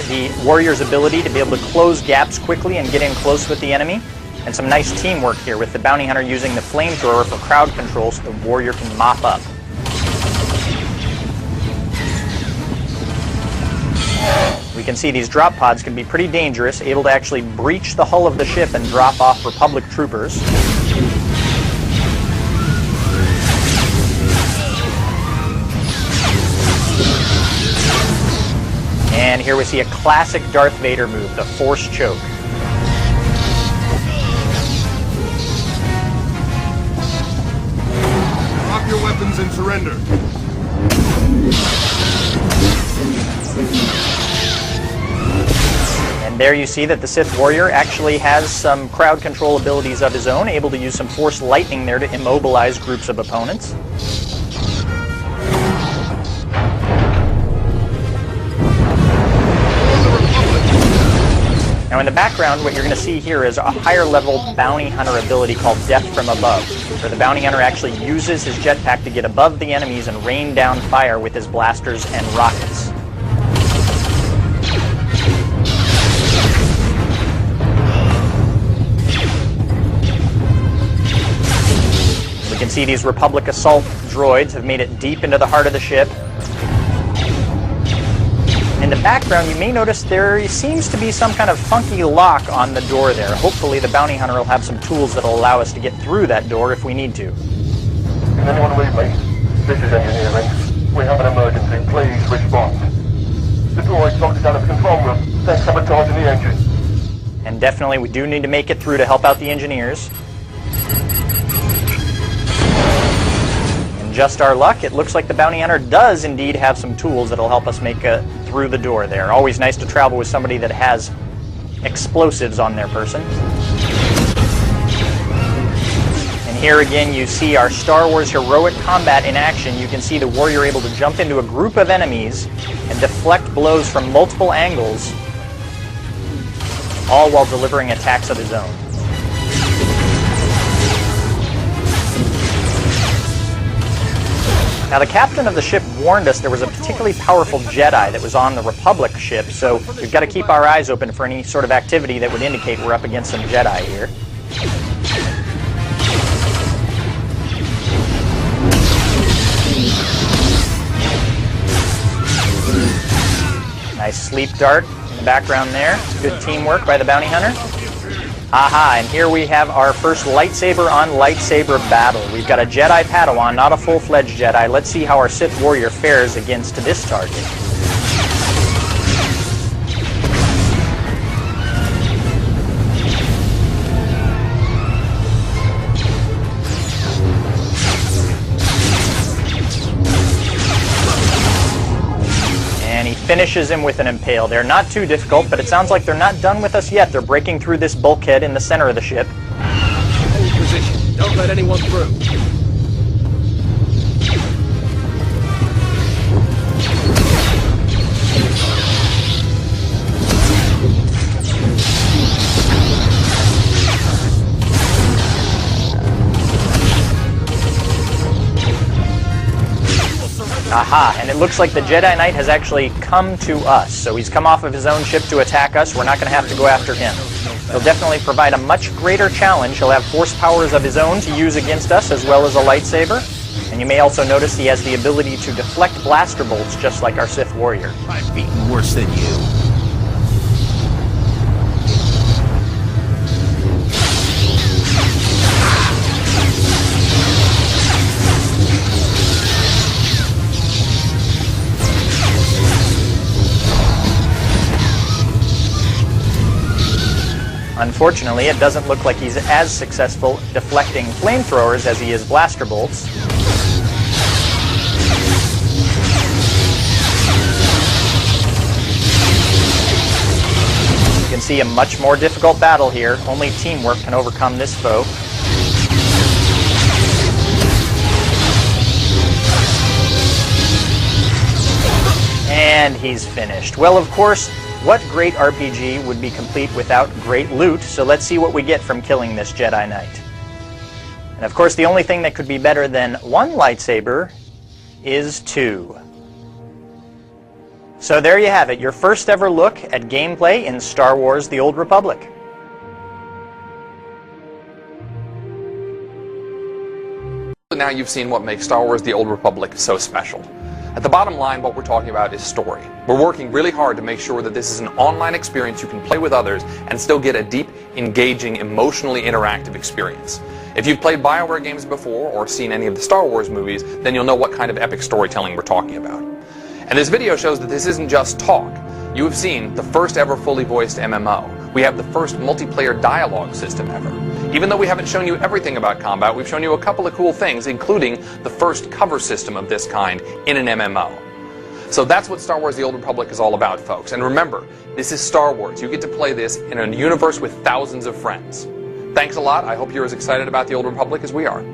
the warrior's ability to be able to close gaps quickly and get in close with the enemy. And some nice teamwork here with the bounty hunter using the flamethrower for crowd control so the warrior can mop up. We can see these drop pods can be pretty dangerous, able to actually breach the hull of the ship and drop off Republic troopers. And here we see a classic Darth Vader move, the Force Choke. Drop your weapons and surrender. And there you see that the Sith warrior actually has some crowd control abilities of his own, able to use some Force lightning there to immobilize groups of opponents. Now in the background, what you're going to see here is a higher level bounty hunter ability called Death from Above, where the bounty hunter actually uses his jetpack to get above the enemies and rain down fire with his blasters and rockets. We can see these Republic assault droids have made it deep into the heart of the ship. In the background, you may notice there seems to be some kind of funky lock on the door there. Hopefully the bounty hunter will have some tools that will allow us to get through that door if we need to. Can anyone read me? This is engineering. We have an emergency. Please respond. The droid locked us out of the control room. They're sabotaging the engine. And definitely we do need to make it through to help out the engineers. Just our luck, it looks like the bounty hunter does indeed have some tools that'll help us make it through the door there. Always nice to travel with somebody that has explosives on their person. And here again you see our Star Wars heroic combat in action. You can see the warrior able to jump into a group of enemies and deflect blows from multiple angles, all while delivering attacks of his own. Now the captain of the ship warned us there was a particularly powerful Jedi that was on the Republic ship, so we've got to keep our eyes open for any sort of activity that would indicate we're up against some Jedi here. Nice sleep dart in the background there. Good teamwork by the bounty hunter. Aha, and here we have our first lightsaber on lightsaber battle. We've got a Jedi Padawan, not a full-fledged Jedi. Let's see how our Sith warrior fares against this target. Finishes him with an impale. They're not too difficult, but it sounds like they're not done with us yet. They're breaking through this bulkhead in the center of the ship. Hold position. Don't let anyone through. Aha, and it looks like the Jedi Knight has actually come to us. So he's come off of his own ship to attack us. We're not going to have to go after him. He'll definitely provide a much greater challenge. He'll have force powers of his own to use against us, as well as a lightsaber. And you may also notice he has the ability to deflect blaster bolts, just like our Sith warrior. I've beaten worse than you. Unfortunately, it doesn't look like he's as successful deflecting flamethrowers as he is blaster bolts. You can see a much more difficult battle here. Only teamwork can overcome this foe. And he's finished. Well, of course, what great RPG would be complete without great loot? So let's see what we get from killing this Jedi Knight. And of course, the only thing that could be better than one lightsaber is two. So there you have it, your first ever look at gameplay in Star Wars: The Old Republic. Now you've seen what makes Star Wars: The Old Republic so special. At the bottom line, what we're talking about is story. We're working really hard to make sure that this is an online experience you can play with others and still get a deep, engaging, emotionally interactive experience. If you've played Bioware games before or seen any of the Star Wars movies, then you'll know what kind of epic storytelling we're talking about. And this video shows that this isn't just talk. You have seen the first ever fully voiced MMO. We have the first multiplayer dialogue system ever. Even though we haven't shown you everything about combat, we've shown you a couple of cool things, including the first cover system of this kind in an MMO. So that's what Star Wars: The Old Republic is all about, folks. And remember, this is Star Wars. You get to play this in a universe with thousands of friends. Thanks a lot. I hope you're as excited about The Old Republic as we are.